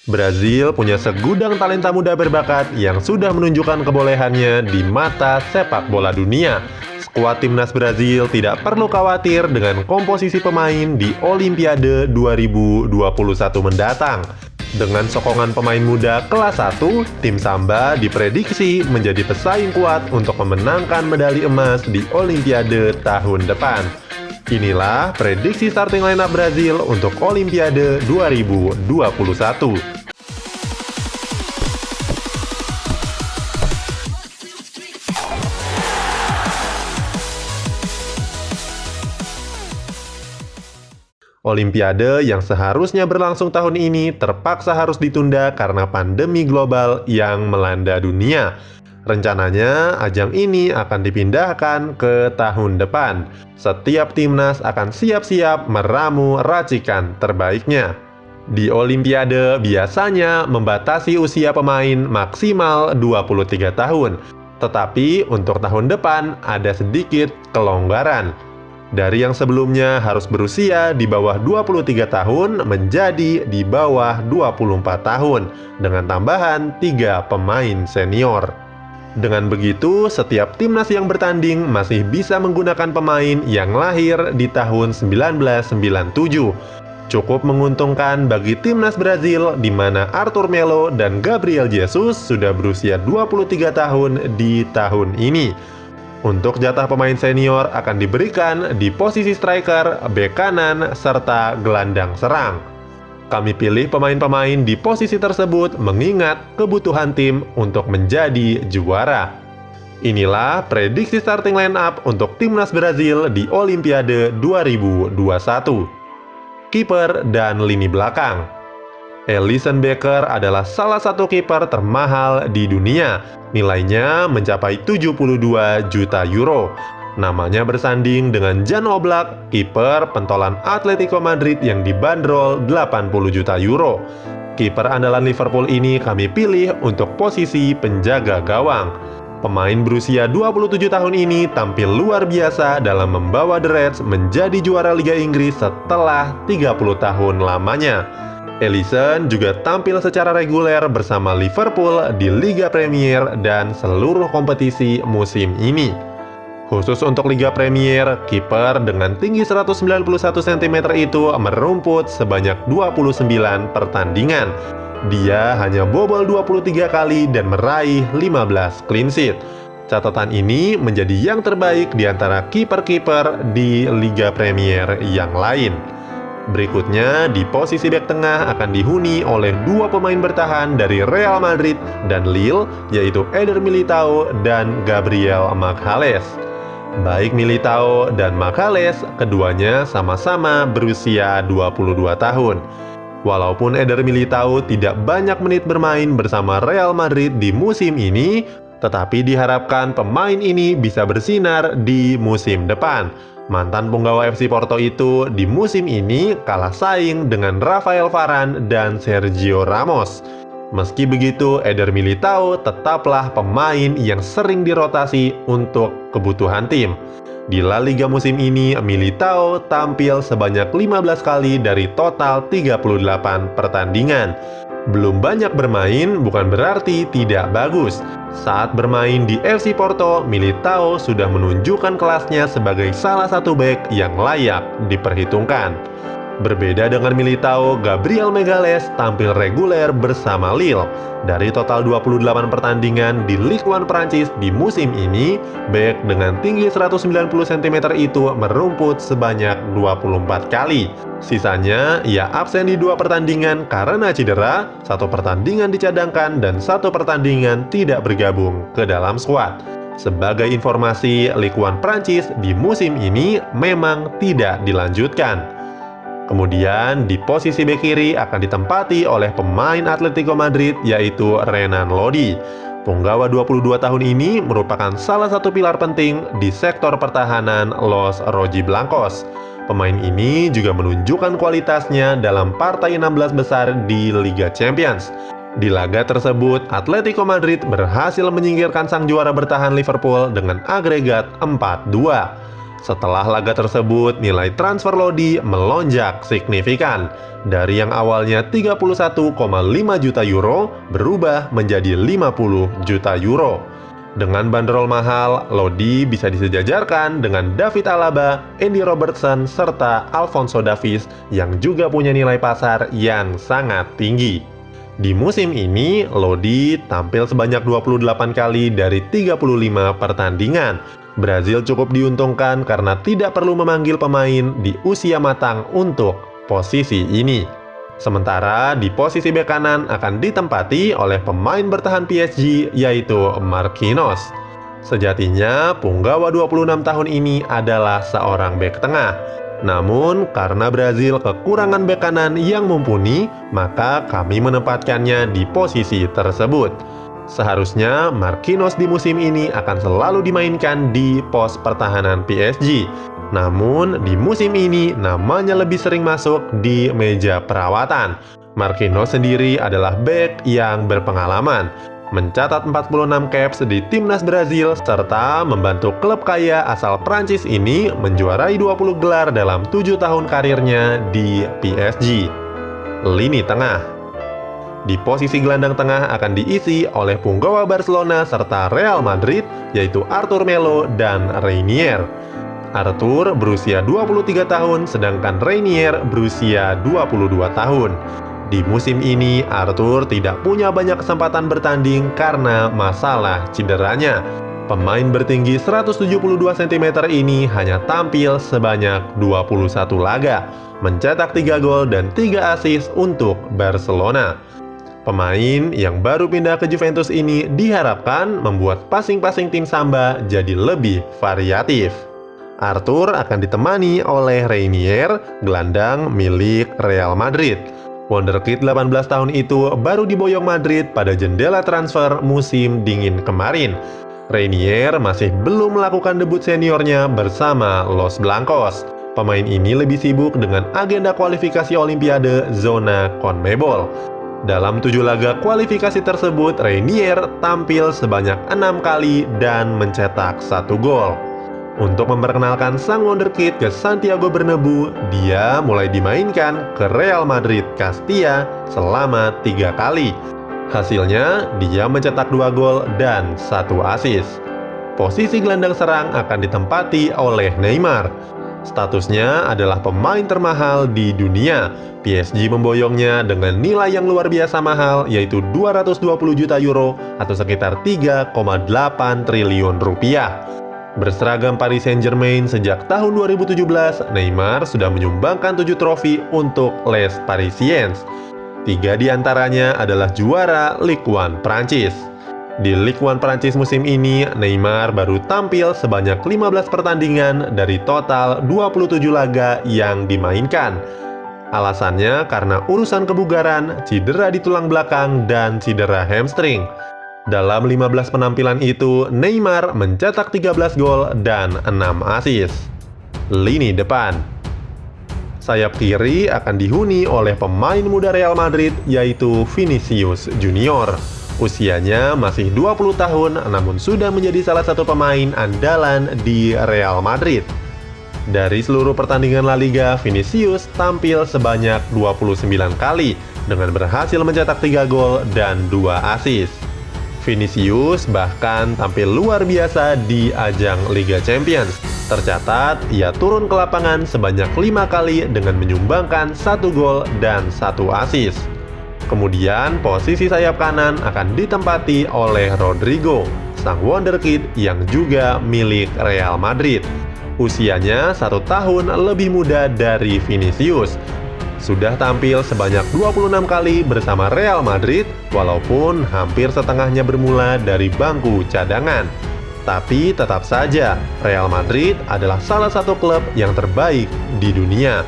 Brazil punya segudang talenta muda berbakat yang sudah menunjukkan kebolehannya di mata sepak bola dunia. Skuad timnas Brazil tidak perlu khawatir dengan komposisi pemain di Olimpiade 2021 mendatang. Dengan sokongan pemain muda kelas 1, tim Samba diprediksi menjadi pesaing kuat untuk memenangkan medali emas di Olimpiade tahun depan. Inilah prediksi starting lineup Brazil untuk Olimpiade 2021. Olimpiade yang seharusnya berlangsung tahun ini terpaksa harus ditunda karena pandemi global yang melanda dunia. Rencananya, ajang ini akan dipindahkan ke tahun depan. Setiap timnas akan siap-siap meramu racikan terbaiknya. Di Olimpiade biasanya membatasi usia pemain maksimal 23 tahun. Tetapi untuk tahun depan ada sedikit kelonggaran. Dari yang sebelumnya harus berusia di bawah 23 tahun menjadi di bawah 24 tahun dengan tambahan 3 pemain senior. Dengan begitu, setiap timnas yang bertanding masih bisa menggunakan pemain yang lahir di tahun 1997. Cukup menguntungkan bagi timnas Brazil di mana Arthur Melo dan Gabriel Jesus sudah berusia 23 tahun di tahun ini. Untuk jatah pemain senior akan diberikan di posisi striker, bek kanan, serta gelandang serang. Kami pilih pemain-pemain di posisi tersebut mengingat kebutuhan tim untuk menjadi juara. Inilah prediksi starting lineup untuk timnas Brazil di Olimpiade 2021. Kiper dan lini belakang. Alisson Becker adalah salah satu kiper termahal di dunia. Nilainya mencapai 72 juta euro. Namanya bersanding dengan Jan Oblak, kiper pentolan Atletico Madrid yang dibanderol 80 juta euro. Kiper andalan Liverpool ini kami pilih untuk posisi penjaga gawang. Pemain berusia 27 tahun ini tampil luar biasa dalam membawa The Reds menjadi juara Liga Inggris setelah 30 tahun lamanya. Alisson juga tampil secara reguler bersama Liverpool di Liga Premier dan seluruh kompetisi musim ini. Khusus untuk Liga Premier, kiper dengan tinggi 191 cm itu merumput sebanyak 29 pertandingan. Dia hanya bobol 23 kali dan meraih 15 clean sheet. Catatan ini menjadi yang terbaik di antara kiper-kiper di Liga Premier yang lain. Berikutnya, di posisi bek tengah akan dihuni oleh dua pemain bertahan dari Real Madrid dan Lille, yaitu Eder Militao dan Gabriel Magalhaes. Baik Militao dan Magalhaes, keduanya sama-sama berusia 22 tahun. Walaupun Eder Militao tidak banyak menit bermain bersama Real Madrid di musim ini, tetapi diharapkan pemain ini bisa bersinar di musim depan. Mantan punggawa FC Porto itu di musim ini kalah saing dengan Rafael Varane dan Sergio Ramos. Meski begitu, Eder Militao tetaplah pemain yang sering dirotasi untuk kebutuhan tim. Di La Liga musim ini, Militao tampil sebanyak 15 kali dari total 38 pertandingan. Belum banyak bermain bukan berarti tidak bagus. Saat bermain di FC Porto, Militao sudah menunjukkan kelasnya sebagai salah satu bek yang layak diperhitungkan. Berbeda dengan Militao, Gabriel Magalhaes tampil reguler bersama Lille. Dari total 28 pertandingan di Ligue 1 Prancis di musim ini, bek dengan tinggi 190 cm itu merumput sebanyak 24 kali. Sisanya, ia absen di 2 pertandingan karena cedera, 1 pertandingan dicadangkan, dan 1 pertandingan tidak bergabung ke dalam skuad. Sebagai informasi, Ligue 1 Prancis di musim ini memang tidak dilanjutkan. Kemudian di posisi bek kiri akan ditempati oleh pemain Atletico Madrid yaitu Renan Lodi. Punggawa 22 tahun ini merupakan salah satu pilar penting di sektor pertahanan Los Rojiblancos. Pemain ini juga menunjukkan kualitasnya dalam partai 16 besar di Liga Champions. Di laga tersebut, Atletico Madrid berhasil menyingkirkan sang juara bertahan Liverpool dengan agregat 4-2. Setelah laga tersebut, nilai transfer Lodi melonjak signifikan. Dari yang awalnya 31,5 juta euro berubah menjadi 50 juta euro. Dengan bandrol mahal, Lodi bisa disejajarkan dengan David Alaba, Andy Robertson, serta Alphonso Davies yang juga punya nilai pasar yang sangat tinggi. Di musim ini, Lodi tampil sebanyak 28 kali dari 35 pertandingan. Brazil cukup diuntungkan karena tidak perlu memanggil pemain di usia matang untuk posisi ini. Sementara di posisi bek kanan akan ditempati oleh pemain bertahan PSG yaitu Marquinhos. Sejatinya, punggawa 26 tahun ini adalah seorang bek tengah. Namun, karena Brazil kekurangan bek kanan yang mumpuni, maka kami menempatkannya di posisi tersebut. Seharusnya Marquinhos di musim ini akan selalu dimainkan di pos pertahanan PSG. Namun, di musim ini namanya lebih sering masuk di meja perawatan. Marquinhos sendiri adalah bek yang berpengalaman, mencatat 46 caps di timnas Brazil serta membantu klub kaya asal Prancis ini menjuarai 20 gelar dalam 7 tahun karirnya di PSG. Lini tengah. Di posisi gelandang tengah akan diisi oleh punggawa Barcelona serta Real Madrid yaitu Arthur Melo dan Reinier. Arthur berusia 23 tahun sedangkan Reinier berusia 22 tahun. Di musim ini, Arthur tidak punya banyak kesempatan bertanding karena masalah cederanya. Pemain bertinggi 172 cm ini hanya tampil sebanyak 21 laga, mencetak 3 gol dan 3 assist untuk Barcelona. Pemain yang baru pindah ke Juventus ini diharapkan membuat passing-passing tim Samba jadi lebih variatif. Arthur akan ditemani oleh Reinier, gelandang milik Real Madrid. Wonderkid 18 tahun itu baru diboyong Madrid pada jendela transfer musim dingin kemarin. Reinier masih belum melakukan debut seniornya bersama Los Blancos. Pemain ini lebih sibuk dengan agenda kualifikasi Olimpiade zona CONMEBOL. Dalam 7 laga kualifikasi tersebut, Reinier tampil sebanyak 6 kali dan mencetak 1 gol. Untuk memperkenalkan sang wonderkid ke Santiago Bernabeu, dia mulai dimainkan ke Real Madrid Castilla selama 3 kali. Hasilnya, dia mencetak 2 gol dan 1 assist. Posisi gelandang serang akan ditempati oleh Neymar. Statusnya adalah pemain termahal di dunia. PSG memboyongnya dengan nilai yang luar biasa mahal yaitu 220 juta euro atau sekitar 3,8 triliun rupiah. Berseragam Paris Saint-Germain sejak tahun 2017, Neymar sudah menyumbangkan 7 trofi untuk Les Parisiens. 3 diantaranya adalah juara Ligue 1 Prancis. Di Ligue 1 Prancis musim ini, Neymar baru tampil sebanyak 15 pertandingan dari total 27 laga yang dimainkan. Alasannya karena urusan kebugaran, cedera di tulang belakang, dan cedera hamstring. Dalam 15 penampilan itu, Neymar mencetak 13 gol dan 6 assist. Lini depan. Sayap kiri akan dihuni oleh pemain muda Real Madrid yaitu Vinicius Junior. Usianya masih 20 tahun namun sudah menjadi salah satu pemain andalan di Real Madrid. Dari seluruh pertandingan La Liga, Vinicius tampil sebanyak 29 kali dengan berhasil mencetak 3 gol dan 2 assist. Vinicius bahkan tampil luar biasa di ajang Liga Champions. Tercatat, ia turun ke lapangan sebanyak 5 kali dengan menyumbangkan 1 gol dan 1 assist. Kemudian, posisi sayap kanan akan ditempati oleh Rodrigo, sang wonderkid yang juga milik Real Madrid. Usianya 1 tahun lebih muda dari Vinicius. Sudah tampil sebanyak 26 kali bersama Real Madrid, walaupun hampir setengahnya bermula dari bangku cadangan. Tapi tetap saja, Real Madrid adalah salah satu klub yang terbaik di dunia.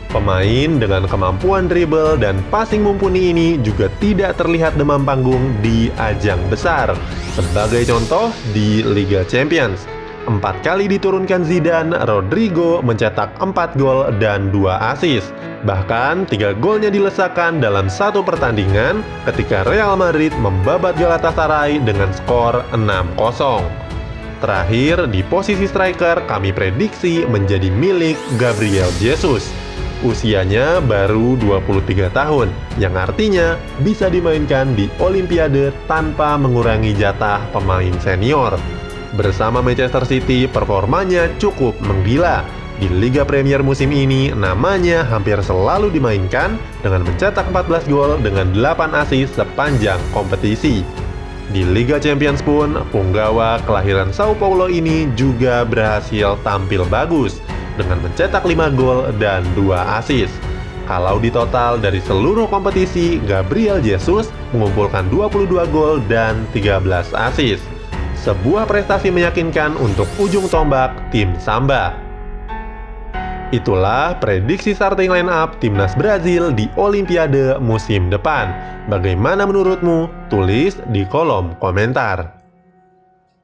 Pemain dengan kemampuan dribble dan passing mumpuni ini juga tidak terlihat demam panggung di ajang besar. Sebagai contoh, di Liga Champions, 4 kali diturunkan Zidane, Rodrigo mencetak 4 gol dan 2 assist. Bahkan 3 golnya dilesakan dalam 1 pertandingan ketika Real Madrid membabat Galatasaray dengan skor 6-0. Terakhir, di posisi striker kami prediksi menjadi milik Gabriel Jesus. Usianya baru 23 tahun, yang artinya bisa dimainkan di Olimpiade tanpa mengurangi jatah pemain senior. Bersama Manchester City, performanya cukup menggila. Di Liga Premier musim ini, namanya hampir selalu dimainkan dengan mencetak 14 gol dengan 8 assist sepanjang kompetisi. Di Liga Champions pun, punggawa kelahiran Sao Paulo ini juga berhasil tampil bagus dengan mencetak 5 gol dan 2 assist. Kalau di total dari seluruh kompetisi, Gabriel Jesus mengumpulkan 22 gol dan 13 assist. Sebuah prestasi meyakinkan untuk ujung tombak tim Samba. Itulah prediksi starting line up timnas Brazil di Olimpiade musim depan. Bagaimana menurutmu? Tulis di kolom komentar.